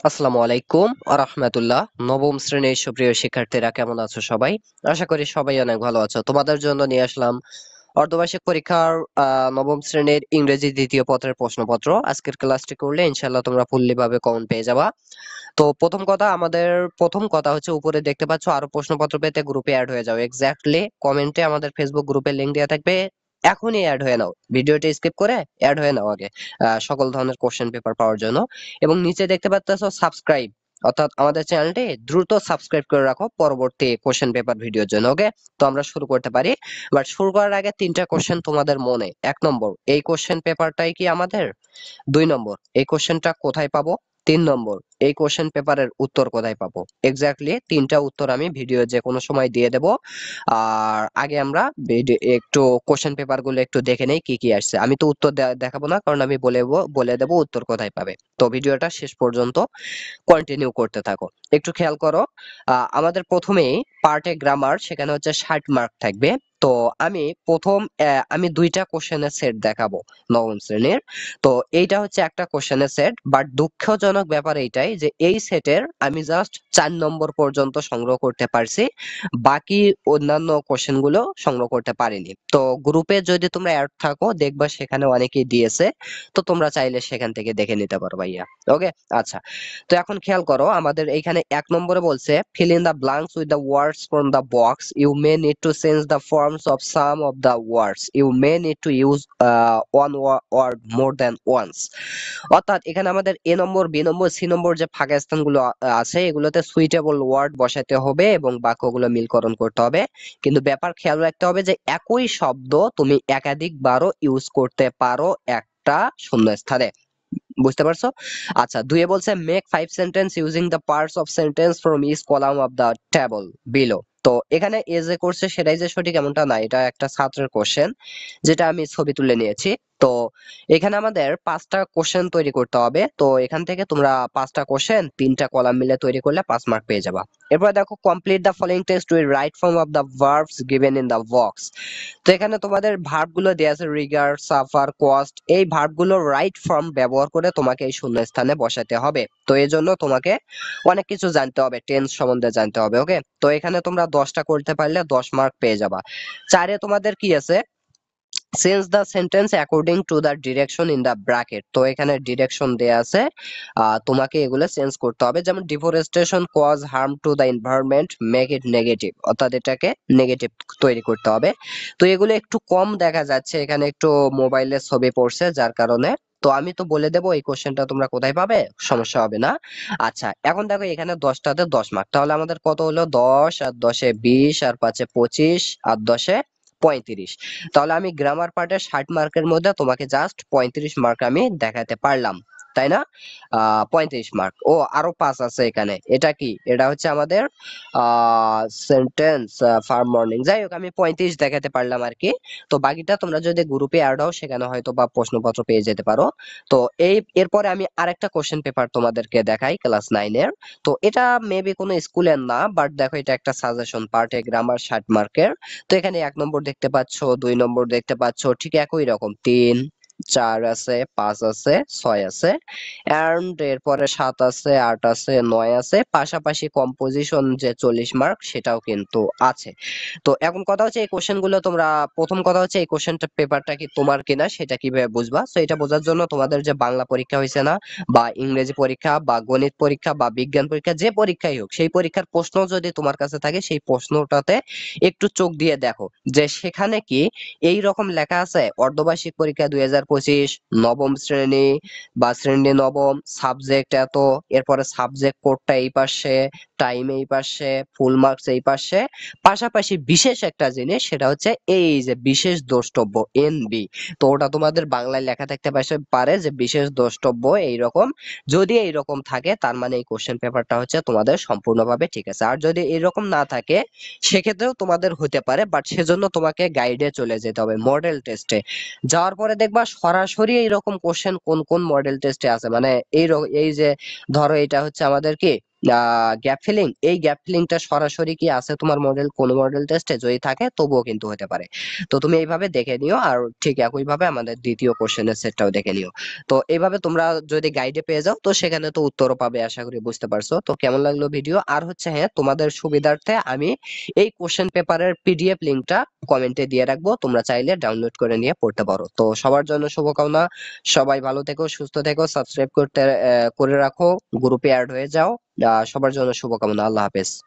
আসসালামু আলাইকুম ওয়া রাহমাতুল্লাহ। নবম শ্রেণীর সুপ্রিয় শিক্ষার্থীরা কেমন আছো সবাই? আশা করি সবাই অনেক ভালো আছো। তোমাদের জন্য নিয়ে আসলাম অর্ধবার্ষিক পরীক্ষার নবম শ্রেণীর ইংরেজি দ্বিতীয় পত্রের প্রশ্নপত্র। আজকের ক্লাসটি করলে ইনশাআল্লাহ তোমরা ফুললি ভাবে কমন পেয়ে যাবা। তো প্রথম কথা হচ্ছে উপরে দেখতে পাচ্ছ আরো প্রশ্নপত্র পেতে গ্রুপে অ্যাড হয়ে যাও। এক্স্যাক্টলি কমেন্টে আমাদের ফেসবুক গ্রুপের লিংক দেওয়া থাকবে। এখনই অ্যাড হয়ে নাও, ভিডিওটি স্কিপ করে অ্যাড হয়ে নাও আগে সকল ধরনের কোশ্চেন পেপার পাওয়ার জন্য। এবং নিচে দেখতে পাচ্ছ সাবস্ক্রাইব, অর্থাৎ আমাদের চ্যানেলটি দ্রুত সাবস্ক্রাইব করে রাখো পরবর্তী কোশ্চেন পেপার ভিডিওর জন্য। ওকে, তো আমরা শুরু করতে পারি। বাট শুরু করার আগে তিনটা কোশ্চেন তোমাদের মনে। 1 নম্বর, এই কোশ্চেন পেপারটাই কি আমাদের? 2 নম্বর, এই কোশ্চেনটা কোথায় পাবো? 3 নম্বর, এই কোশ্চেন পেপারের উত্তর কোথায় পাবো? এক্স্যাক্টলি তিনটা উত্তর আমি ভিডিও যে কোনো সময় দিয়ে দেব। আর আগে আমরা একটু কোশ্চেন পেপার গুলো একটু দেখে নেই কি কি আসছে। আমি তো উত্তর দেখাবো না, কারণ আমি বলে দেবো উত্তর কোথায় পাবে। তো ভিডিওটা শেষ পর্যন্ত কন্টিনিউ করতে থাকো। একটু খেয়াল করো, আমাদের প্রথমেই পার্টে গ্রামার, সেখানে হচ্ছে 60 মার্ক থাকবে। তো আমি 2টা কোশ্চেনের সেট দেখাবো নবম শ্রেণীর। তো এইটা হচ্ছে একটা কোশ্চেনের সেট, বাট দুঃখজনক ব্যাপার এইটাই যে এই সেটের আমি জাস্ট 4 নম্বর পর্যন্ত সংগ্রহ করতে পারছি, বাকি অন্যান্য কোশ্চেন গুলো সংগ্রহ করতে পারিনি। তো গ্রুপে যদি তোমরা অ্যাড থাকো দেখবা সেখানে অনেকেই দিয়েছে, তো তোমরা চাইলে সেখান থেকে দেখে নিতে পারো ভাইয়া। ওকে, আচ্ছা। তো এখন খেয়াল করো, আমাদের এইখানে 1 নম্বরে বলছে fill in the blanks with the words from the box. You may need to change the forms of some of the words. You may need to use one word more than once. অর্থাৎ এখানে আমাদের এ নম্বর, B নম্বর, C নম্বর যে ফাঁকা স্থানগুলো আছে এগুলোতে suitable word বসাতে হবে এবং বাক্যগুলো মিলকরণ করতে হবে। কিন্তু ব্যাপার খেয়াল রাখতে হবে যে একই শব্দ তুমি একাধিকবারও ইউজ করতে পারো একটা শূন্যস্থানে। বুঝতে পারছো? আচ্ছা, 2 বলছে make 5 sentence using the parts of sentence from each column of the table below. তো এখানে এ যে করছে সেটাই যে সঠিক এমনটা না, এটা একটা ছাত্রের কোশ্চেন যেটা আমি ছবি তুলে নিয়েছি। তো এখানে আমাদের 5টা কোশ্চেন তৈরি করতে হবে। তো এখান থেকে তোমরা 5টা কোশ্চেন 3টা কলাম মিলে তৈরি করলে 5 মার্ক পেয়ে যাবা। এরপর দেখো complete the following text with right form of the verbs given in the box. তো এখানে তোমাদের ভার্ব গুলো দেওয়া আছে রিগার, সাফার, কস্ট। এই ভার্ব গুলো রাইট ফর্ম ব্যবহার করে তোমাকে এই শূন্য স্থানে বসাতে হবে। তো এই জন্য তোমাকে অনেক কিছু জানতে হবে, টেন্স সম্বন্ধে জানতে হবে। ওকে, তো এখানে তোমরা 10টা করতে পারলে 10 মার্ক পেয়ে যাবা। 4-এ তোমাদের কি আছে? Change the sentence according to the direction in the bracket. তো এখানে ডিরেকশন দেয়া আছে, তোমাকে এগুলো চেঞ্জ করতে হবে। যেমন deforestation cause harm to the environment, make it negative, অর্থাৎ এটাকে নেগেটিভ তৈরি করতে হবে। তো এগুলো একটু কম দেখা যাচ্ছে, এখানে একটু মোবাইলের ছবি পড়ছে যার কারণে। তো আমি তো বলে দেবো এই কোশ্চেনটা তোমরা কোথায় পাবে, সমস্যা হবে না। আচ্ছা, এখন দেখো এখানে 10টাতে 10 মার্ক, তাহলে আমাদের কত হলো? 10 আর 10-এ 20 আর 5-এ 25 আর 10-এ 35। তাহলে আমি গ্রামার পার্টের 60 মার্কের মধ্যে তোমাকে জাস্ট 35 মার্ক আমি দেখাতে পারলাম, তাই না? 35 মার্ক। ও আরো 5 আছে এখানে, এটা কি? এটা হচ্ছে আমাদের সেন্টেন্স ফার্ম মর্নিং। যাই হোক, আমি 35 দেখাতে পারলাম আর কি। তো বাকিটা তোমরা যদি গ্রুপে অ্যাড হও সেখানে হয়তো বা প্রশ্নপত্র পেয়ে যেতে পারো। তো এরপরে আমি আরেকটা কোশ্চেন পেপার তোমাদেরকে দেখাই ক্লাস 9 এর। তো এটা মেবি কোনো স্কুলের না, বাট দেখো এটা একটা সাজেশন পার্টে গ্রামার 60 মার্কের। তো এখানে 1 নম্বর দেখতে পাচ্ছ, 2 নম্বর দেখতে পাচ্ছ, ঠিক একই রকম 3, 4 আছে, 5 আছে, 6 আছে, এন্ড এরপরে 7 আছে, 8 আছে, 9 আছে, পাশাপাশি কম্পোজিশন যে 40 মার্ক সেটাও কিন্তু আছে। তো এখন কথা হচ্ছে এই কোশ্চেন গুলো তোমরা, প্রথম কথা হচ্ছে এই কোশ্চেনটা পেপারটা কি তোমার কিনা সেটা কিভাবে বুঝবা? তো এটা বোঝার জন্য তোমাদের যে বাংলা পরীক্ষা হয়েছে না, বা ইংরেজি পরীক্ষা বা গণিত পরীক্ষা বা বিজ্ঞান পরীক্ষা, যে পরীক্ষাই হোক সেই পরীক্ষার প্রশ্ন যদি তোমার কাছে থাকে সেই প্রশ্নটাতে একটু চোখ দিয়ে দেখো যে সেখানে কি এই রকম লেখা আছে অর্ধবার্ষিক পরীক্ষা 2025 নবম শ্রেণী বা শ্রেণী নবম, সাবজেক্ট এত, এরপরে সাবজেক্ট কোডটা এই পাশে, টাইম এই পাশে, ফুল মার্কস এই পাশে, পাশাপাশি বিশেষ একটা জিনিস সেটা হচ্ছে এই যে বিশেষ দ্রষ্টব্য এনবি। তো ওটা তোমাদের বাংলায় লেখা থাকতে পারে যে বিশেষ দ্রষ্টব্য এইরকম। যদি এইরকম থাকে তার মানে এই কোশ্চেন পেপারটা হচ্ছে তোমাদের সম্পূর্ণভাবে ঠিক আছে। আর যদি এরকম না থাকে সেক্ষেত্রেও তোমাদের হতে পারে, বাট সেজন্য তোমাকে গাইডে চলে যেতে হবে, মডেল টেস্টে যাওয়ার পরে দেখবা সরাসরি এইরকম কোশ্চেন কোন কোন মডেল টেস্টে আছে। মানে এই যে ধরো এটা হচ্ছে আমাদের কি গ্যাপ ফিলিং, এই গ্যাপ ফিলিংটা সরাসরি কি আছে তোমার মডেল, কোন মডেল টেস্টে যদি থাকে তবুও কিন্তু হতে পারে। তো তুমি এইভাবে দেখে নিও, আর ঠিক একই ভাবে আমাদের দ্বিতীয় কোশ্চেনের সেটটাও দেখে নিও। তো এইভাবে তোমরা যদি গাইডে পেয়ে যাও তো সেখানে তো উত্তরও পাবে, আশা করি বুঝতে পারছো। তো কেমন লাগলো ভিডিও? আর হচ্ছে হ্যাঁ, তোমাদের সুবিধার্থে আমি এই কোশ্চেন পেপারের পিডিএফ লিংকটা কমেন্টে দিয়ে রাখবো, তোমরা চাইলে ডাউনলোড করে নিয়ে পড়তে পারো। তো সবার জন্য শুভকামনা, সবাই ভালো থেকো, সুস্থ থেকো, সাবস্ক্রাইব করতে করে রাখো, গ্রুপে অ্যাড হয়ে যাও। সবার জন্য শুভকামনা, আল্লাহ হাফেজ।